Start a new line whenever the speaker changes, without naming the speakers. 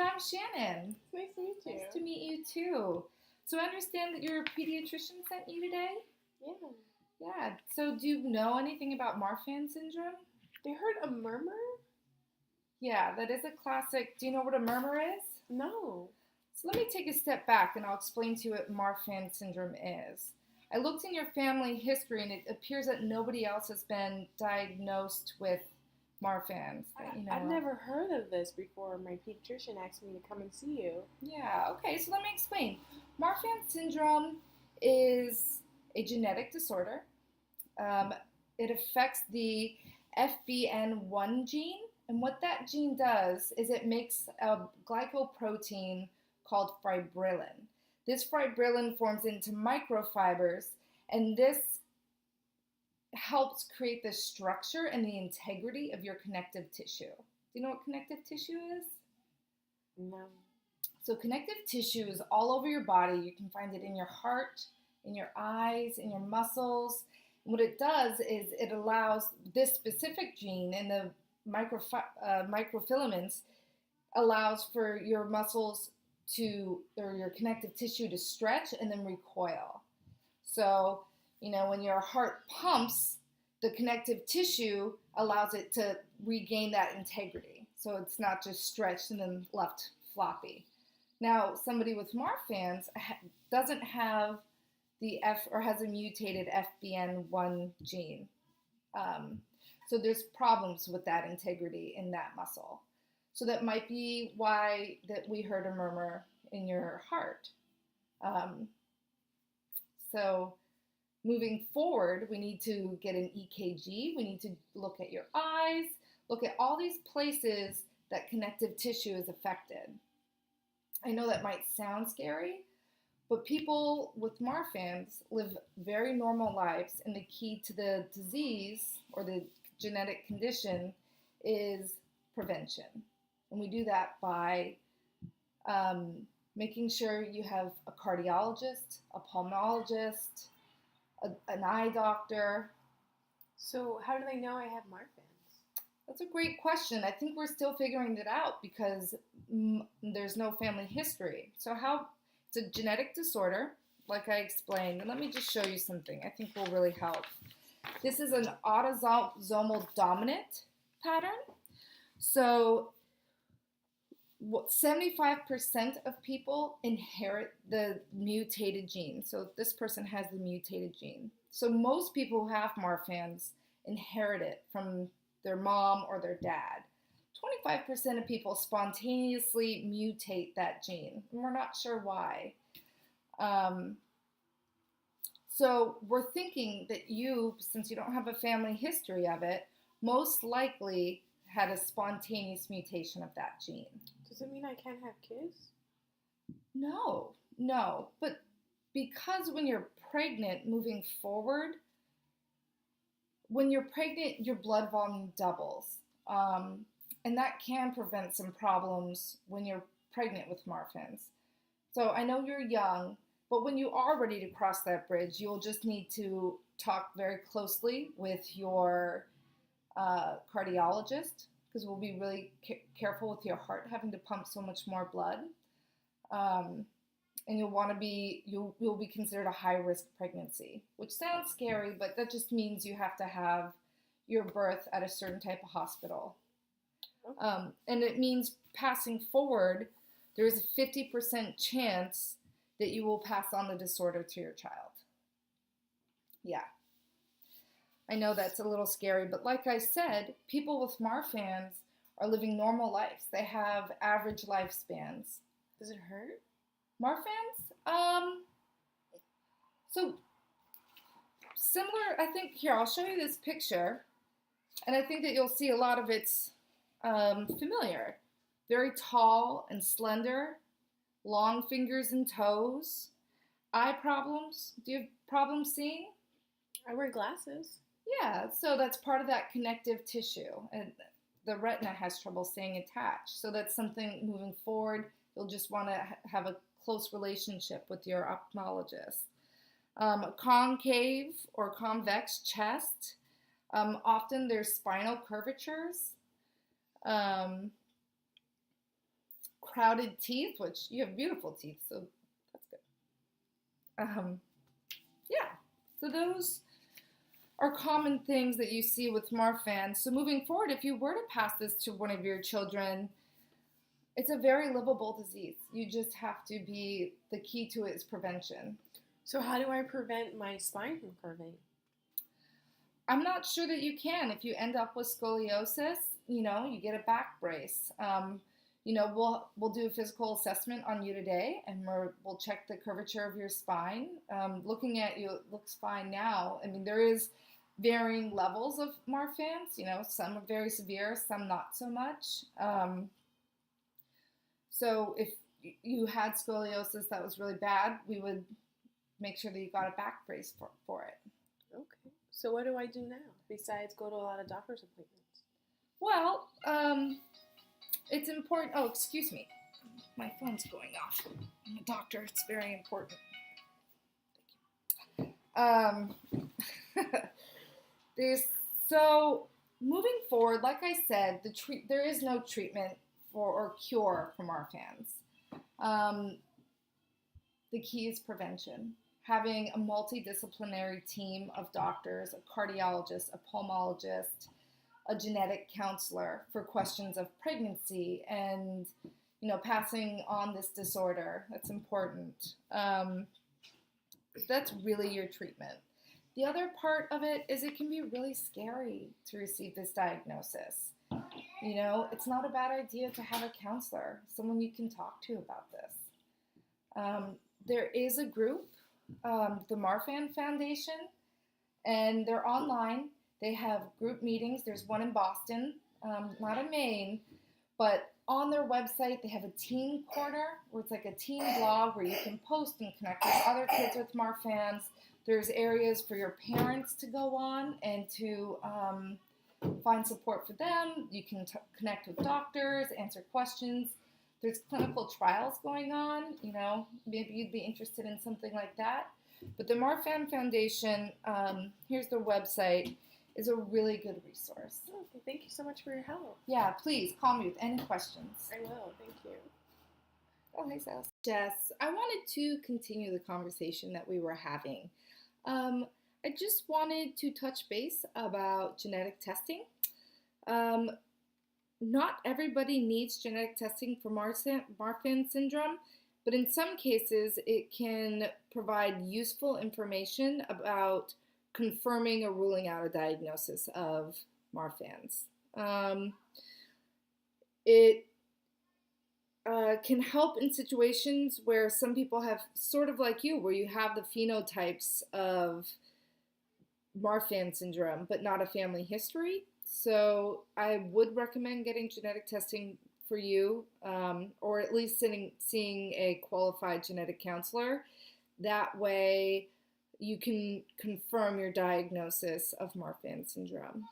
I'm Shannon.
It's nice to meet you.
Nice to meet you too. So I understand that your pediatrician sent you today?
Yeah.
Yeah. So do you know anything about Marfan syndrome?
They heard a murmur?
Yeah, that is a classic. Do you know what a murmur is?
No.
So let me take a step back and I'll explain to you what Marfan syndrome is. I looked in your family history and it appears that nobody else has been diagnosed with Marfan's that you know
I've
of.
never heard of this before. My pediatrician asked me to come and see you.
Yeah, okay, so let me explain. Marfan syndrome is a genetic disorder. Um, it affects the FBN1 gene, and what that gene does is it makes a glycoprotein called fibrillin. This fibrillin forms into microfibers, and this helps create the structure and the integrity of your connective tissue. Do you know what connective tissue is?
No.
So connective tissue is all over your body. You can find it in your heart, in your eyes, in your muscles. And what it does is it allows this specific gene in the microfilaments allows for your muscles to, or your connective tissue to stretch and then recoil. So, when your heart pumps, the connective tissue allows it to regain that integrity. So it's not just stretched and then left floppy. Now, somebody with Marfan's doesn't have the has a mutated FBN1 gene. So there's problems with that integrity in that muscle. So that might be why that we heard a murmur in your heart. So moving forward, we need to get an EKG. We need to look at your eyes, look at all these places that connective tissue is affected. I know that might sound scary, but people with Marfan's live very normal lives, and the key to the disease or the genetic condition is prevention. And we do that by making sure you have a cardiologist, a pulmonologist, an eye doctor.
So how do they know I have Marfan's?
That's a great question. I think we're still figuring it out because there's no family history. So it's a genetic disorder, like I explained. And let me just show you something I think will really help. This is an autosomal dominant pattern. So 75% of people inherit the mutated gene. So this person has the mutated gene. So most people who have Marfan's inherit it from their mom or their dad. 25% of people spontaneously mutate that gene, and we're not sure why. So we're thinking that you, since you don't have a family history of it, most likely had a spontaneous mutation of that gene.
Does it mean I can't have kids?
No. But because when you're pregnant, moving forward, when you're pregnant, your blood volume doubles. And that can prevent some problems when you're pregnant with Marfan's. So I know you're young, but when you are ready to cross that bridge, you'll just need to talk very closely with your cardiologist, because we'll be really careful with your heart having to pump so much more blood. And you'll be considered a high-risk pregnancy, which sounds scary, but that just means you have to have your birth at a certain type of hospital. Okay. And it means passing forward, there's a 50% chance that you will pass on the disorder to your child. Yeah. I know that's a little scary, but like I said, people with Marfan's are living normal lives. They have average lifespans.
Does it hurt?
Marfan's? So similar, I think, here, I'll show you this picture, and I think that you'll see a lot of it's familiar. Very tall and slender, long fingers and toes. Eye problems. Do you have problems seeing?
I wear glasses.
Yeah, so that's part of that connective tissue, and the retina has trouble staying attached. So that's something moving forward, you'll just want to have a close relationship with your ophthalmologist. Concave or convex chest. Often there's spinal curvatures. crowded teeth, which you have beautiful teeth, so that's good. Yeah, so those are common things that you see with marfan. So moving forward, if you were to pass this to one of your children, it's a very livable disease. You just have to be, the key to it is prevention.
So how do I prevent my spine from curving?
I'm not sure that you can. If you end up with scoliosis, you get a back brace. We'll do a physical assessment on you today, and we'll check the curvature of your spine. Looking at you, it looks fine now. I mean, there is varying levels of marfans. Some are very severe, some not so much. So if you had scoliosis that was really bad, we would make sure that you got a back brace for it.
Okay. So what do I do now besides go to a lot of doctor's appointments?
Well, it's important. Oh, excuse me. My phone's going off. I'm a doctor. It's very important. So moving forward, like I said, there is no treatment or cure for marfans. The key is prevention. Having a multidisciplinary team of doctors, a cardiologist, a pulmonologist, a genetic counselor for questions of pregnancy and, passing on this disorder. That's important. That's really your treatment. The other part of it is it can be really scary to receive this diagnosis. It's not a bad idea to have a counselor, someone you can talk to about this. There is a group, the Marfan Foundation, and they're online. They have group meetings. There's one in Boston, not in Maine, but on their website they have a teen corner where it's like a teen blog where you can post and connect with other kids with marfans. There's areas for your parents to go on and to find support for them. You can connect with doctors, answer questions. There's clinical trials going on. Maybe you'd be interested in something like that. But the Marfan Foundation, here's their website, is a really good resource.
Okay, thank you so much for your help.
Yeah, please call me with any questions.
I will, thank you.
Oh, hey, Sal. Jess, I wanted to continue the conversation that we were having. I just wanted to touch base about genetic testing. Not everybody needs genetic testing for Marfan syndrome, but in some cases it can provide useful information about confirming or ruling out a diagnosis of Marfan's. It can help in situations where some people have, sort of like you, where you have the phenotypes of Marfan syndrome, but not a family history. So I would recommend getting genetic testing for you, or at least seeing a qualified genetic counselor. That way you can confirm your diagnosis of Marfan syndrome.